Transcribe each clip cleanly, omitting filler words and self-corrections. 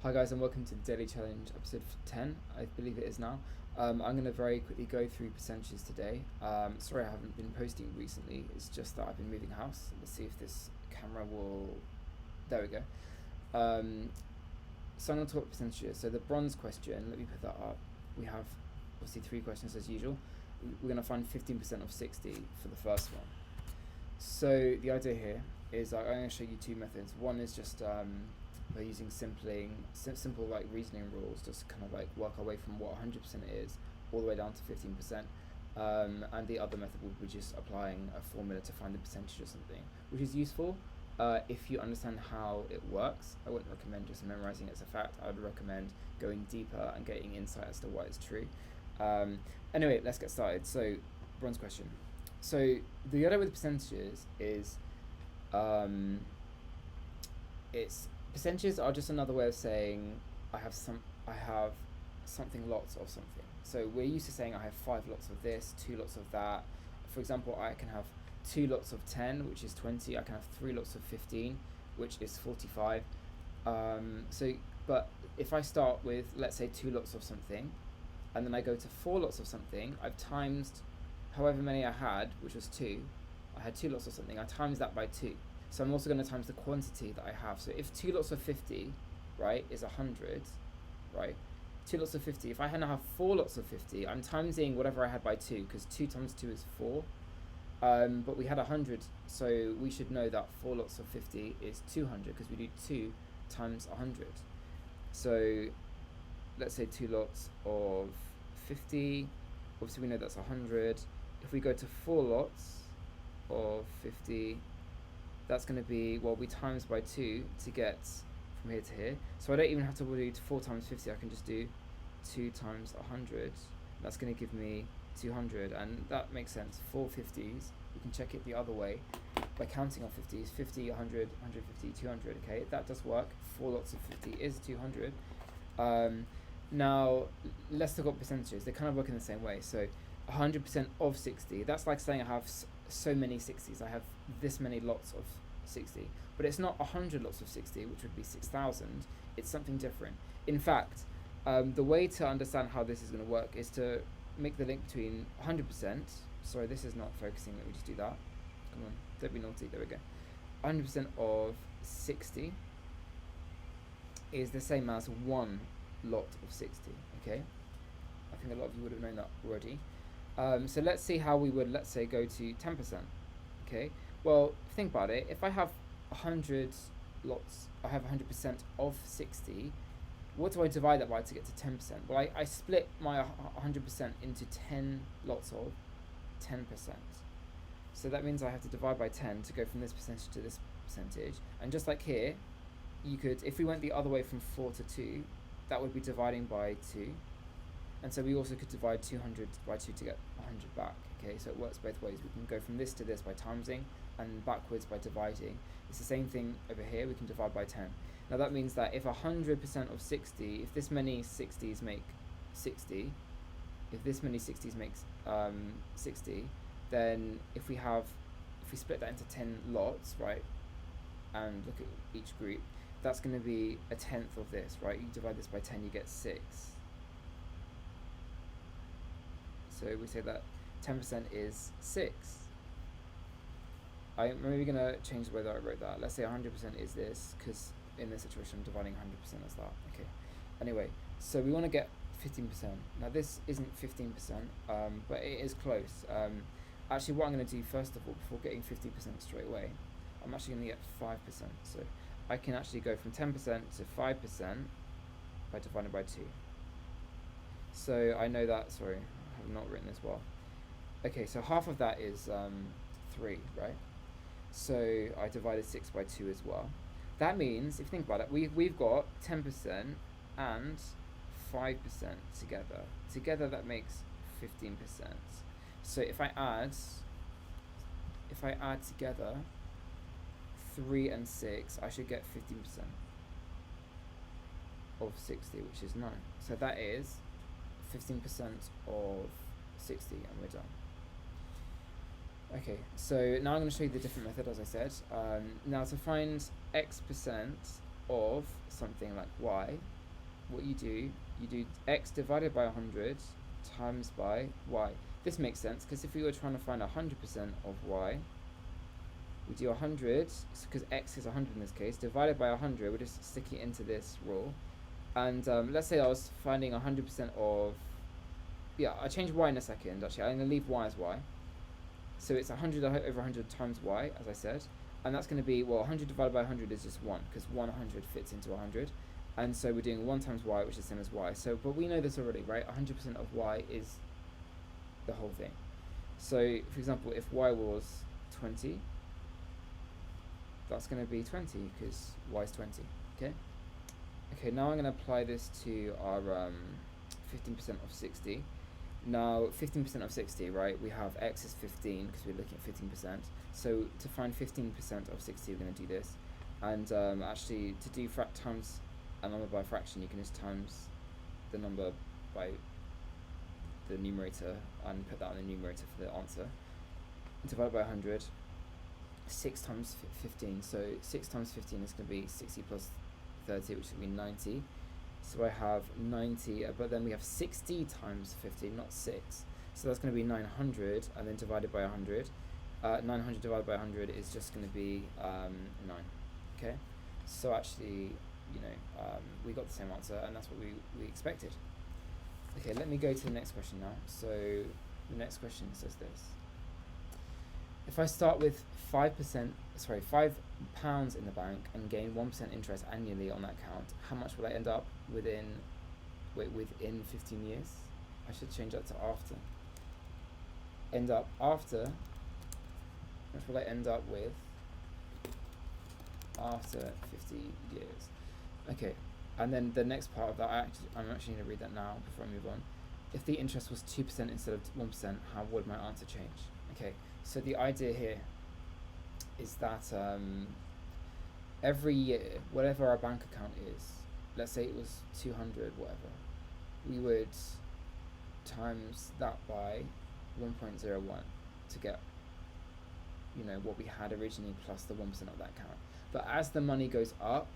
Hi guys and welcome to the Daily Challenge episode 10, I believe it is now. I'm going to very quickly go through percentages today. Sorry I haven't been posting recently, it's just that I've been moving house. Let's see if this camera will... There we go. So I'm going to talk percentages. So the bronze question, let me put that up. We have obviously 3 questions as usual. We're going to find 15% of 60 for the first one. So the idea here is I'm going to show you 2 methods. One is just by using simple like reasoning rules, just kind of like work our way from what 100% is all the way down to 15%. And the other method would be just applying a formula to find the percentage or something, which is useful if you understand how it works. I wouldn't recommend just memorizing it as a fact. I would recommend going deeper and getting insight as to why it's true. Anyway, let's get started. So, bronze question. So the idea with percentages is it's percentages are just another way of saying I have something lots of something. So we're used to saying I have 5 lots of this, 2 lots of that. For example, I can have 2 lots of 10, which is 20. I can have 3 lots of 15, which is 45. But if I start with, let's say, 2 lots of something, and then I go to 4 lots of something, I've times however many I had, which was 2. I had 2 lots of something, I times that by 2. So I'm also going to times the quantity that I have. So if 2 lots of 50, right, is 100, right? 2 lots of 50. If I now have 4 lots of 50, I'm timesing whatever I had by 2, because 2 times 2 is 4. But we had 100, so we should know that 4 lots of 50 is 200, because we do 2 times 100. So let's say 2 lots of 50. Obviously we know that's 100. If we go to 4 lots of 50, that's going to be, well, we times by 2 to get from here to here. So I don't even have to do 4 times 50, I can just do 2 times 100. That's going to give me 200, and that makes sense. 4 50s, you can check it the other way by counting our 50s, 50, 100, 150, 200, okay? That does work. 4 lots of 50 is 200. Now, let's talk about percentages. They kind of work in the same way. So 100% of 60, that's like saying I have so many 60s. I have this many lots of 60. But it's not 100 lots of 60, which would be 6,000. It's something different. In fact, the way to understand how this is going to work is to make the link between 100%. Sorry, this is not focusing. Let me just do that. Come on, don't be naughty. There we go. 100% of 60 is the same as 1 lot of 60, okay? I think a lot of you would have known that already. So let's see how we would, let's say, go to 10%, okay? Well, think about it. If I have 100 lots, I have 100% of 60, what do I divide that by to get to 10%? Well, I split my 100% into 10 lots of 10%. So that means I have to divide by 10 to go from this percentage to this percentage. And just like here, you could, if we went the other way from 4 to 2, that would be dividing by 2. And so we also could divide 200 by 2 to get 100 back. Okay, so it works both ways. We can go from this to this by timesing and backwards by dividing. It's the same thing over here. We can divide by 10. Now that means that if 100% of 60, if this many 60s make 60, if this many 60s makes 60, then if we split that into 10 lots, right, and look at each group, that's going to be a tenth of this, right? You divide this by 10, you get 6. So we say that 10% is 6. I'm maybe going to change the way that I wrote that. Let's say 100% is this, because in this situation I'm dividing 100% as that. Okay. Anyway, so we want to get 15%. Now this isn't 15%, but it is close. Actually, what I'm going to do first of all, before getting 50% straight away, I'm actually going to get 5%. So I can actually go from 10% to 5% by dividing by 2. So I know that, sorry, I have not written this well. Okay, so half of that is 3, right? So I divided 6 by 2 as well. That means, if you think about it, we've got 10% and 5% together. Together that makes 15%. So if I add together 3 and 6, I should get 15% of 60, which is 9. So that is 15% of 60, and we're done. Okay, so now I'm going to show you the different method, as I said. Now to find x%, of something like y, what you do x divided by 100 times by y. This makes sense because if we were trying to find 100% of y, we do 100, because x is 100 in this case, divided by 100, we're just sticking it into this rule. And let's say I was finding 100% of, I'll change y in a second, actually. I'm going to leave y as y. So it's 100 over 100 times y, as I said. And that's going to be, 100 divided by 100 is just 1, because 100 fits into 100. And so we're doing 1 times y, which is the same as y. So, but we know this already, right? 100% of y is the whole thing. So, for example, if y was 20, that's going to be 20, because y is 20, okay? Okay, now I'm going to apply this to our 15% of 60. Now, 15% of 60, right, we have x is 15, because we're looking at 15%. So to find 15% of 60, we're going to do this. And actually, to do times a number by fraction, you can just times the number by the numerator and put that on the numerator for the answer. Divided by 100, 6 times 15. So 6 times 15 is going to be 60 plus 30, which is going to be 90. So I have 90, but then we have 60 times 15, not 6. So that's going to be 900, and then divided by 100. 900 divided by 100 is just going to be 9. Okay? So actually, we got the same answer, and that's what we expected. Okay, let me go to the next question now. So the next question says this. If I start with £5 in the bank and gain 1% interest annually on that account, how much will I end up within 15 years? I should change that to after. What will I end up with after 50 years? Okay, and then the next part of that, I'm actually going to read that now before I move on. If the interest was 2% instead of 1%, how would my answer change? Okay, so the idea here is that every year, whatever our bank account is, let's say it was 200, whatever, we would times that by 1.01 to get, what we had originally plus the 1% of that account. But as the money goes up,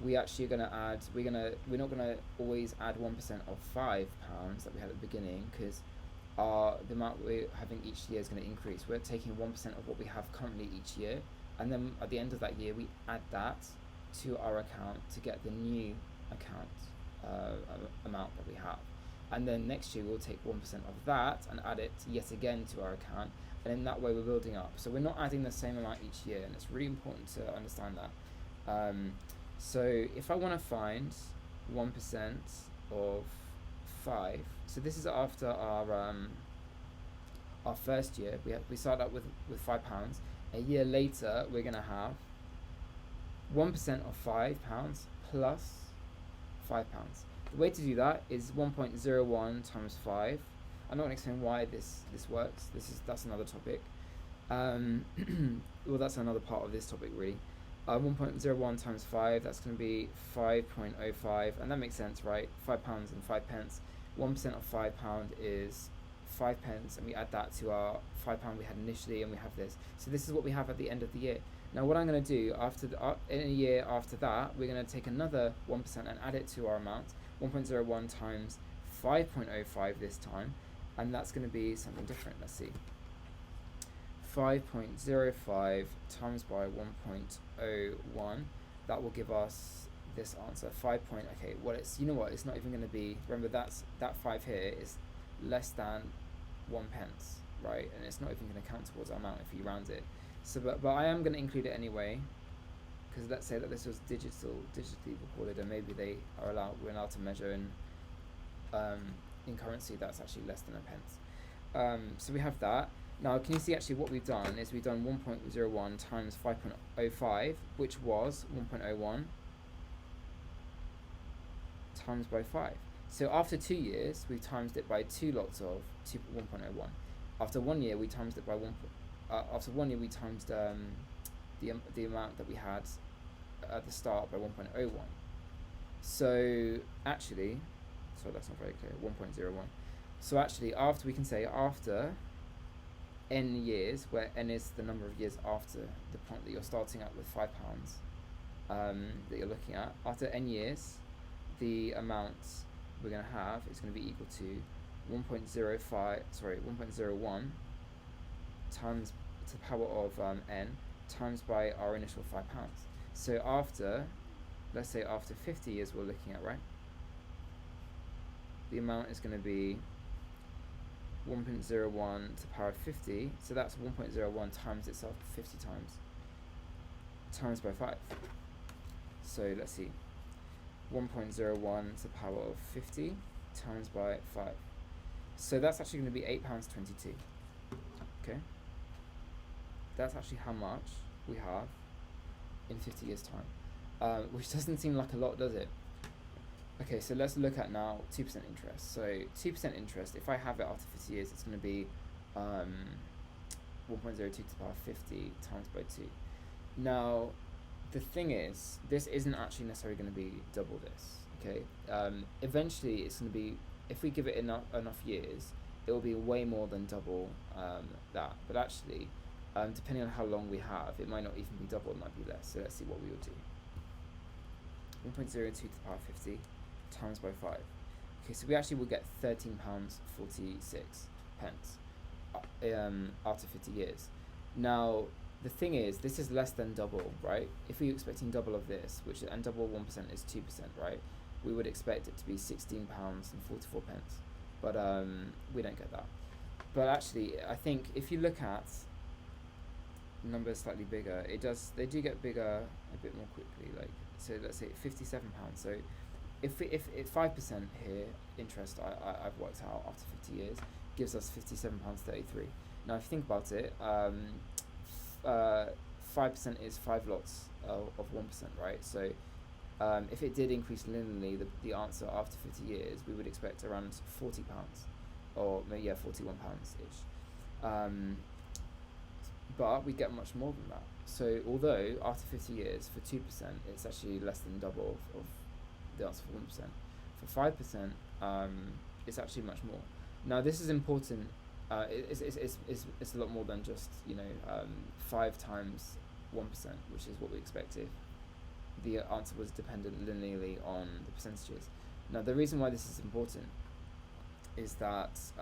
we actually are going to add, we're not going to always add 1% of £5 that we had at the beginning, because the amount we're having each year is going to increase. We're taking 1% of what we have currently each year, and then at the end of that year we add that to our account to get the new account amount that we have. And then next year we'll take 1% of that and add it yet again to our account, and in that way we're building up. So we're not adding the same amount each year, and it's really important to understand that. So if I want to find 1% of 5, so this is after our first year. We start out with £5. A year later, we're going to have 1% of £5 plus £5. The way to do that is 1.01 times 5. I'm not going to explain why this works. That's another topic. Well, that's another part of this topic, really. 1.01 times 5, that's going to be 5.05, and that makes sense, right? £5 and 5 pence. 1% of £5 is 5 pence, and we add that to our £5 we had initially, and we have this. So this is what we have at the end of the year. Now what I'm going to do in a year after that, we're going to take another 1% and add it to our amount, 1.01 times 5.05 this time, and that's going to be something different. Let's see. 5.05 times by 1.01, that will give us this answer. Okay, well, it's it's not even going to be, remember that 5 here is less than 1 pence, right? And it's not even going to count towards our amount if you round it. So but I am going to include it anyway, because let's say that this was digitally recorded, and maybe we're allowed to measure in currency that's actually less than a pence. So we have that. Now, can you see actually what we've done is we've done 1.01 times 5.05, which was 1.01 times by 5. So after 2 years, we've times it by 2 lots of 1.01. After 1 year, we times it by after 1 year, we times the amount that we had at the start by 1.01. So actually, that's not very clear. 1.01. So actually, after n years, where n is the number of years after the point that you're starting at with £5, that you're looking at, after n years, the amount we're going to have is going to be equal to 1.01 times to the power of n times by our initial £5. So let's say after 50 years we're looking at, right? The amount is going to be 1.01 to the power of 50, so that's 1.01 times itself 50 times, times by 5. So let's see, 1.01 to the power of 50 times by 5. So that's actually going to be £8.22. Okay? That's actually how much we have in 50 years' time. Which doesn't seem like a lot, does it? Okay, so let's look at now 2% interest. So 2% interest, if I have it after 50 years, it's going to be 1.02 to the power of 50 times by 2. Now, the thing is, this isn't actually necessarily going to be double this, okay? Eventually, it's going to be, if we give it enough years, it will be way more than double that. But actually, depending on how long we have, it might not even be double, it might be less. So let's see what we will do. 1.02 to the power of 50 times by 5. Okay, so we actually will get £13.46 after 50 years. Now, the thing is, this is less than double, right? If we were expecting double of this, and double 1% is 2%, right? We would expect it to be £16.44. But we don't get that. But actually, I think if you look at numbers slightly bigger, they do get bigger a bit more quickly. Like, so let's say £57. So if 5% here interest, I've worked out after 50 years, gives us £57.33. Now if you think about it, 5% is 5 lots of 1%, right? So if it did increase linearly, the answer after 50 years, we would expect around £40, or maybe £41 ish. But we get much more than that. So although after 50 years, for 2%, it's actually less than double of the answer for 1%. For 5%, it's actually much more. Now this is important. It's a lot more than just 5 times 1%, which is what we expected. The answer was dependent linearly on the percentages. Now the reason why this is important is that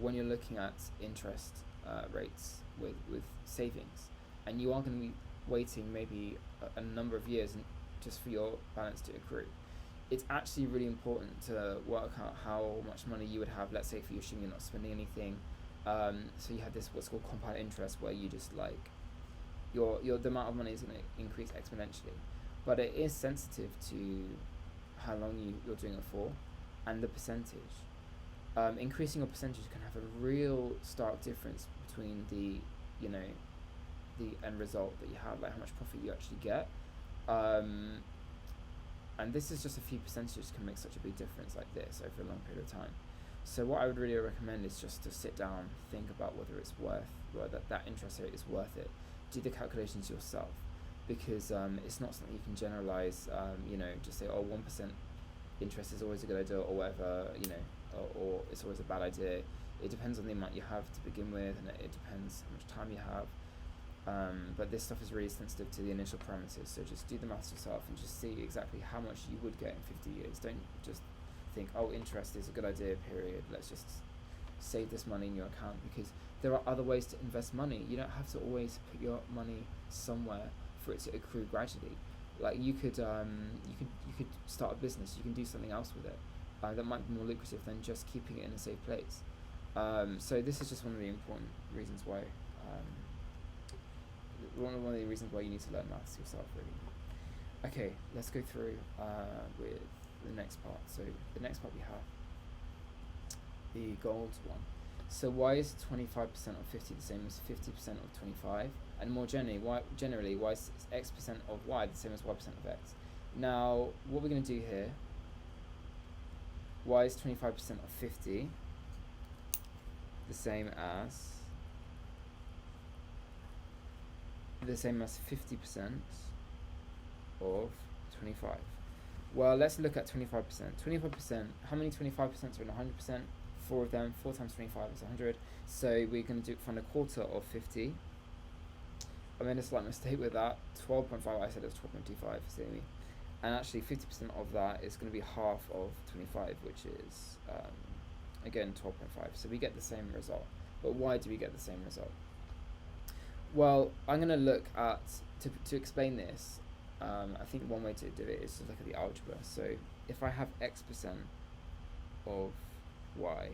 when you're looking at interest rates with savings, and you are going to be waiting maybe a number of years just for your balance to accrue, it's actually really important to work out how much money you would have. Let's say if you assume you're not spending anything, so you have this what's called compound interest, where you just like the amount of money is going to increase exponentially, but it is sensitive to how long you're doing it for and the percentage. Increasing your percentage can have a real stark difference between the end result that you have, like how much profit you actually get. And this is just a few percentages can make such a big difference like this over a long period of time. So what I would really recommend is just to sit down, think about whether that interest rate is worth it. Do the calculations yourself, because it's not something you can generalize. Just say, 1% interest is always a good idea, or whatever, or it's always a bad idea. It depends on the amount you have to begin with, and it depends how much time you have. But this stuff is really sensitive to the initial parameters, so just do the maths yourself and just see exactly how much you would get in 50 years. Don't just think, interest is a good idea, period. Let's just save this money in your account, because there are other ways to invest money. You don't have to always put your money somewhere for it to accrue gradually. Like you could start a business. You can do something else with it that might be more lucrative than just keeping it in a safe place. So this is just one of the important reasons why. One of the reasons why you need to learn maths yourself, really. Okay, let's go through with the next part. So the next part we have the gold one. So why is 25% of 50 the same as 50% of 25? And more generally, why is x% of y the same as y% of x? Now, what we're going to do here, why is 25% of 50 the same as 50% of 25? Well, let's look at 25%. 25%, how many 25% are in 100%? 4 of them. 4 times 25 is 100. So we're going to find a quarter of 50. I made a slight mistake with that. 12.5, I said it was 12.25, see me. And actually 50% of that is going to be half of 25, which is, again, 12.5. So we get the same result. But why do we get the same result? Well, I'm going to look at, to explain this, I think one way to do it is to look at the algebra. So if I have x% of y,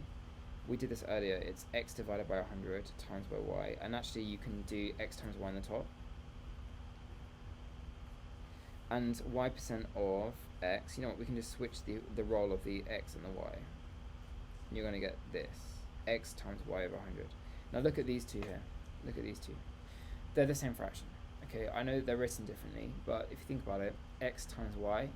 we did this earlier, it's x divided by 100 times by y, and actually you can do x times y on the top, and y% of x, you know what, we can just switch the role of the x and the y, and you're going to get this, x times y over 100. Now look at these two here, look at these two, they're the same fraction. Okay, I know they're written differently, but if you think about it, x times y,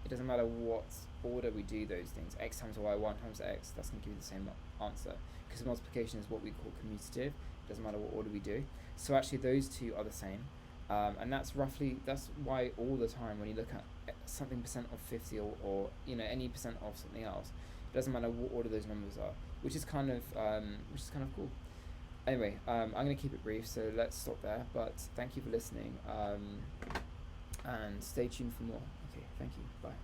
it doesn't matter what order we do those things. X times y, 1 times x, that's going to give you the same answer. Because multiplication is what we call commutative. It doesn't matter what order we do. So actually those two are the same. And that's why all the time when you look at something percent of 50 or you know, any percent of something else, it doesn't matter what order those numbers are, which is kind of cool. Anyway, I'm going to keep it brief, so let's stop there. But thank you for listening, and stay tuned for more. Okay, thank you. Bye.